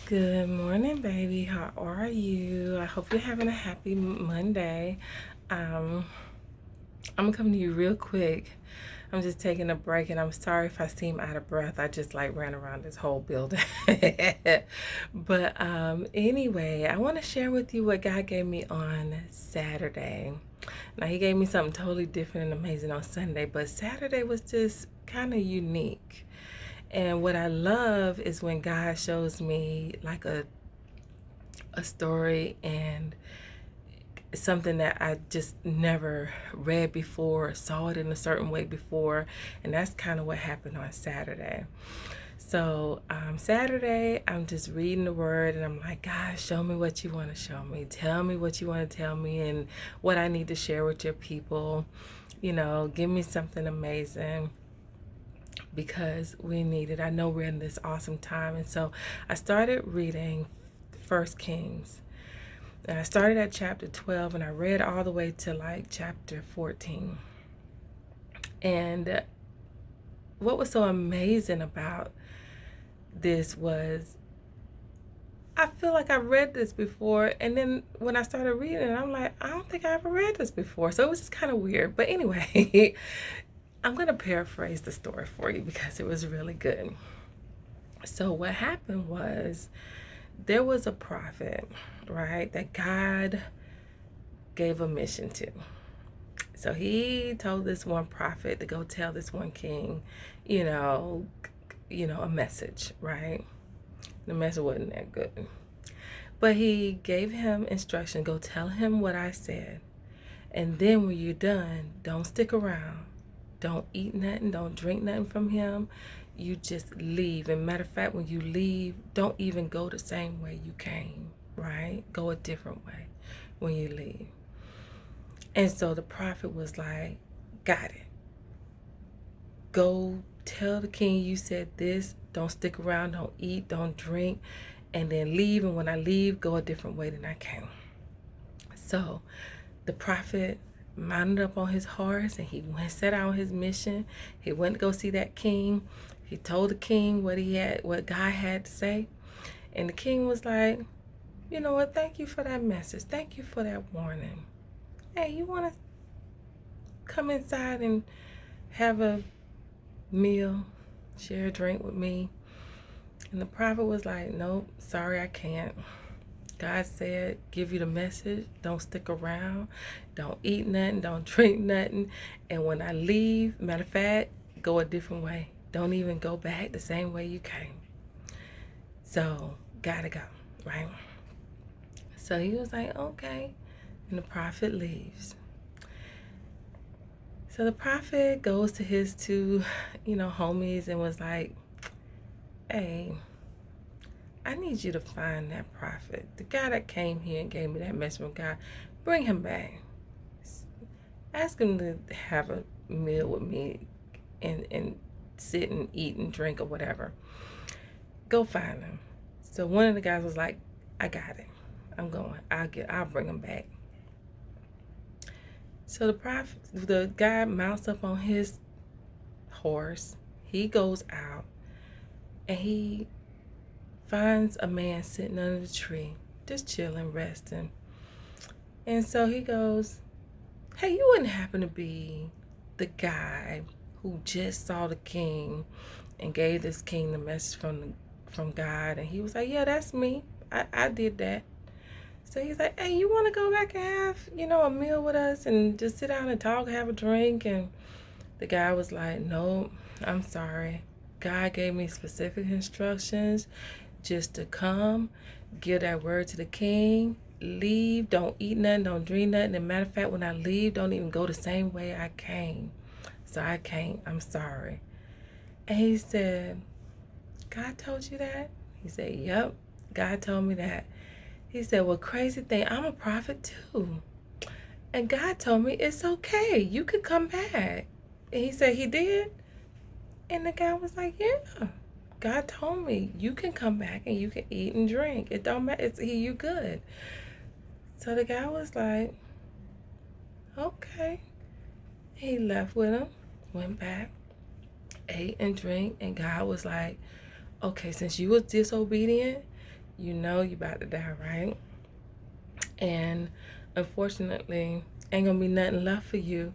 Good morning, baby. How are you? I hope you're having a happy Monday. Um, I'm gonna come to you real quick. I'm just taking a break, and I'm sorry if I seem out of breath. I just like ran around this whole building. But anyway, I want to share with you what God gave me on Saturday. Now, He gave me something totally different and amazing on Sunday, but Saturday was just kind of unique. And what I love is when God shows me like a story and something that I just never read before, saw it in a certain way before, and that's kind of what happened on Saturday. So Saturday, I'm just reading the word, and I'm like, God, show me what you want to show me. Tell me what you want to tell me, and what I need to share with your people. Give me something amazing because we need it. I know we're in this awesome time, and so I started reading First Kings. And I started at chapter 12 and I read all the way to like chapter 14. And what was so amazing about this was I feel like I've read this before. And then when I started reading it, I'm like, I don't think I ever read this before. So it was just kind of weird. But anyway, I'm going to paraphrase the story for you because it was really good. So what happened was there was a prophet, right, that God gave a mission to. So he told this one prophet to go tell this one king, you know, a message, right? The message wasn't that good. But he gave him instruction, go tell him what I said. And then when you're done, don't stick around. Don't eat nothing, don't drink nothing from him. You just leave. And matter of fact, when you leave, don't even go the same way you came, right? Go a different way when you leave. And so the prophet was like, got it. Go tell the king you said this. Don't stick around, don't eat, don't drink, and then leave. And when I leave, go a different way than I came. So the prophet mounted up on his horse and he went set out on his mission. He went to go see that king. He told the king what God had to say. And the king was like, you know what, thank you for that message. Thank you for that warning. Hey, you want to come inside and have a meal, share a drink with me? And the prophet was like, nope, sorry, I can't. God said, give you the message. Don't stick around. Don't eat nothing. Don't drink nothing. And when I leave, matter of fact, go a different way. Don't even go back the same way you came. So, gotta go, right? So he was like, okay. And the prophet leaves. So the prophet goes to his two, homies and was like, hey, I need you to find that prophet. The guy that came here and gave me that message from God, bring him back. Ask him to have a meal with me and sit and eat and drink or whatever. Go find him. So one of the guys was like, I got it. I'm going. I'll bring him back. So the guy mounts up on his horse. He goes out and he finds a man sitting under the tree, just chilling, resting. And so he goes, hey, you wouldn't happen to be the guy who just saw the king and gave this king the message from God? And he was like, yeah, that's me. I did that. So he's like, hey, you want to go back and have, a meal with us and just sit down and talk, have a drink? And the guy was like, nope, I'm sorry. God gave me specific instructions just to come, give that word to the king, leave, don't eat nothing, don't drink nothing. And matter of fact, when I leave, don't even go the same way I came. So I can't, I'm sorry. And he said, God told you that? He said, yep, God told me that. He said, well, crazy thing, I'm a prophet too. And God told me it's okay, you could come back. And he said, he did? And the guy was like, yeah. God told me you can come back and you can eat and drink. It don't matter. You good. So the guy was like, okay. He left with him, went back, ate and drank, and God was like, okay, since you was disobedient, you know you about to die, right? And unfortunately, ain't gonna be nothing left for you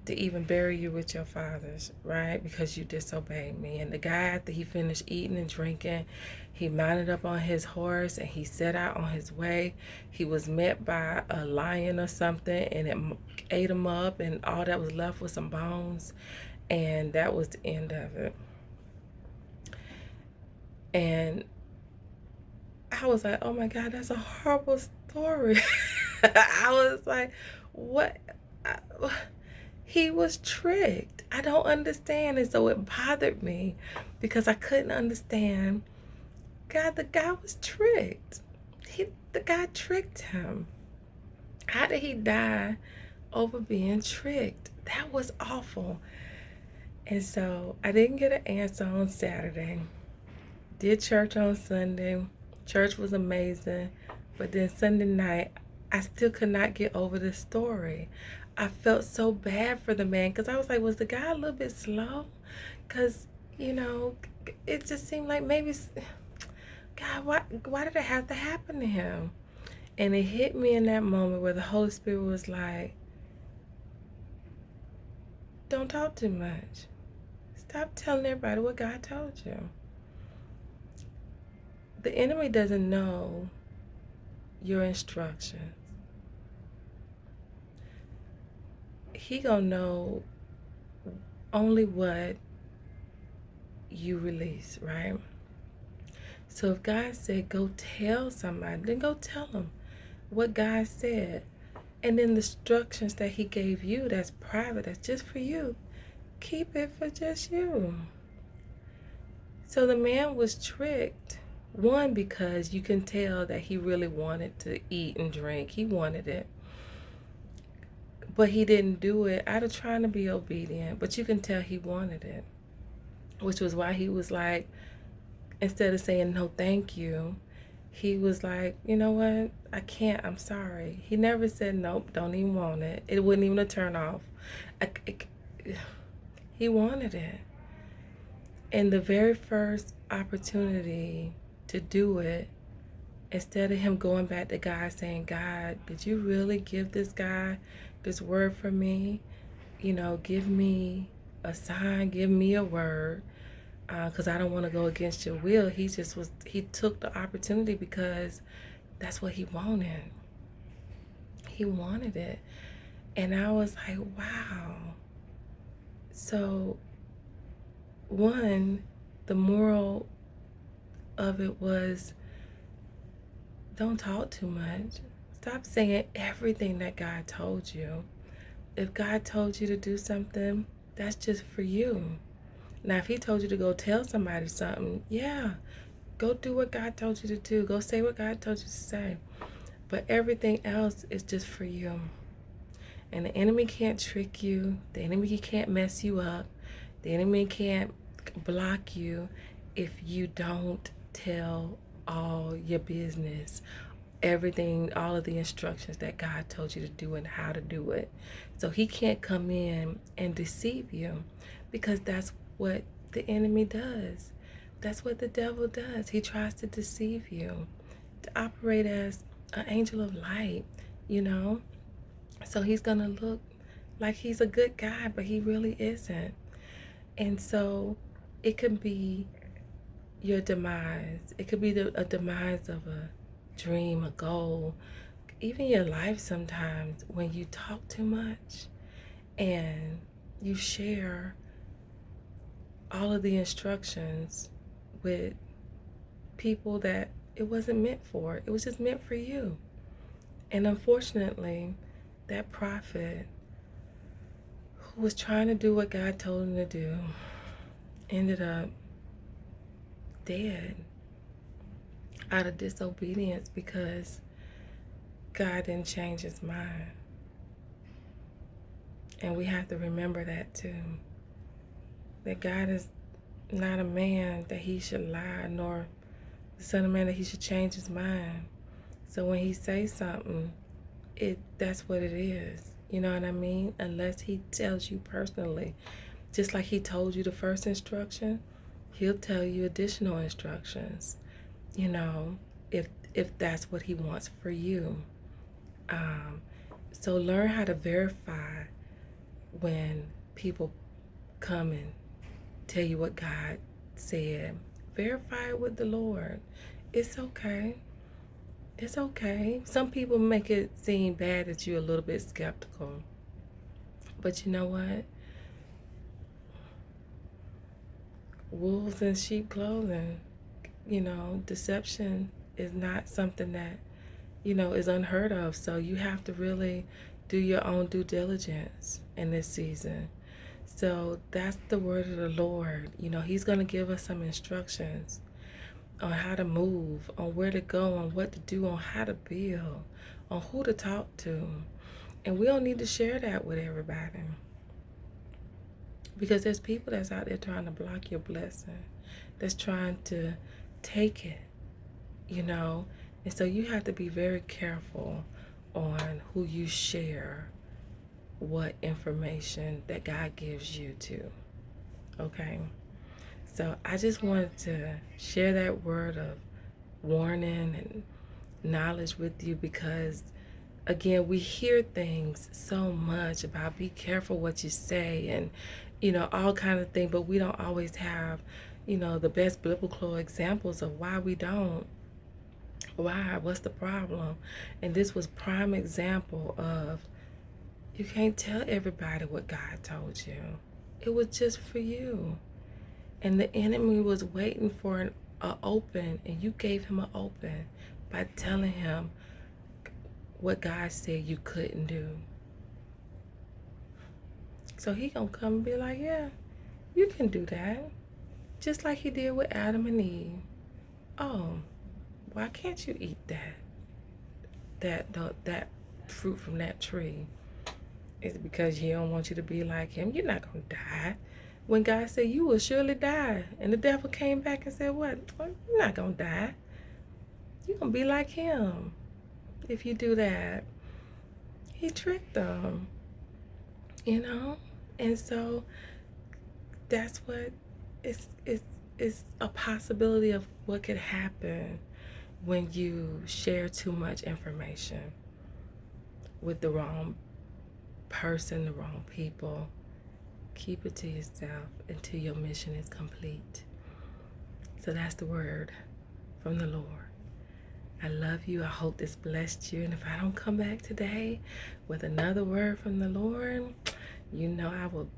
to even bury you with your fathers, right? Because you disobeyed me. And the guy, after he finished eating and drinking, he mounted up on his horse and he set out on his way. He was met by a lion or something, and it ate him up, and all that was left was some bones. And that was the end of it. And I was like, oh my God, that's a horrible story. I was like, what? He was tricked. I don't understand. And so it bothered me because I couldn't understand. God, the guy was tricked. The guy tricked him. How did he die over being tricked? That was awful. And so I didn't get an answer on Saturday. Did church on Sunday. Church was amazing. But then Sunday night, I still could not get over the story. I felt so bad for the man because I was like, was the guy a little bit slow? Because, you know, it just seemed like maybe, God, why did it have to happen to him? And it hit me in that moment where the Holy Spirit was like, don't talk too much. Stop telling everybody what God told you. The enemy doesn't know your instructions. He gonna know only what you release, right? So if God said go tell somebody, then go tell them what God said. And then the instructions that he gave you, that's private, that's just for you, keep it for just you. So the man was tricked. One, because you can tell that he really wanted to eat and drink. He wanted it. But he didn't do it out of trying to be obedient. But you can tell he wanted it. Which was why he was like, instead of saying no thank you, he was like, you know what? I can't. I'm sorry. He never said nope, don't even want it. It wasn't even a turn off. He wanted it. And the very first opportunity to do it, instead of him going back to God saying, God, did you really give this guy this word for me? You know, give me a sign, give me a word, because I don't want to go against your will. He took the opportunity because that's what he wanted. He wanted it. And I was like, wow. So, one, the moral of it was, don't talk too much. Stop saying everything that God told you. If God told you to do something, that's just for you. Now, if he told you to go tell somebody something, yeah, go do what God told you to do. Go say what God told you to say. But everything else is just for you. And the enemy can't trick you. The enemy can't mess you up. The enemy can't block you if you don't tell all your business, everything, all of the instructions that God told you to do and how to do it. So he can't come in and deceive you, because that's what the enemy does. That's what the devil does. He tries to deceive you, to operate as an angel of light, you know? So he's going to look like he's a good guy, but he really isn't. And so it could be your demise. It could be a demise of a dream, a goal, even your life sometimes, when you talk too much and you share all of the instructions with people that it wasn't meant for. It was just meant for you. And unfortunately, that prophet who was trying to do what God told him to do ended up dead out of disobedience because God didn't change his mind. And we have to remember that too. That God is not a man that he should lie, nor the son of man that he should change his mind. So when he says something, that's what it is. You know what I mean? Unless he tells you personally. Just like he told you the first instruction, he'll tell you additional instructions. You know, if that's what he wants for you. Um, so learn how to verify when people come and tell you what God said. Verify it with the Lord. It's okay. It's okay. Some people make it seem bad that you're a little bit skeptical. But you know what? Wolves in sheep clothing. Deception is not something that, is unheard of. So you have to really do your own due diligence in this season. So that's the word of the Lord. He's going to give us some instructions on how to move, on where to go, on what to do, on how to build, on who to talk to. And we don't need to share that with everybody. Because there's people that's out there trying to block your blessing, that's trying to take it, And so you have to be very careful on who you share what information that God gives you to. Okay? So I just wanted to share that word of warning and knowledge with you because, again, we hear things so much about be careful what you say and, all kind of things, but we don't always have, the best biblical examples of why we don't. Why? What's the problem? And this was prime example of you can't tell everybody what God told you. It was just for you. And the enemy was waiting for an open, and you gave him an open by telling him what God said you couldn't do. So he gonna come and be like, yeah, you can do that. Just like he did with Adam and Eve. Oh, why can't you eat that fruit from that tree? It's because he don't want you to be like him. You're not gonna die. When God said you will surely die, and the devil came back and said, what? Well, you're not gonna die. You're gonna be like him if you do that. He tricked them, and so that's what it's a possibility of what could happen when you share too much information with the wrong person, the wrong people. Keep it to yourself until your mission is complete. So that's the word from the Lord. I love you. I hope this blessed you. And if I don't come back today with another word from the Lord, I will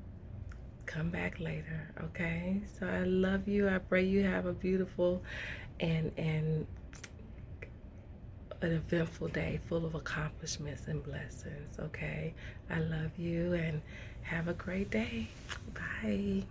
come back later. Okay? So I love you. I pray you have a beautiful and an eventful day full of accomplishments and blessings. Okay? I love you and have a great day. Bye.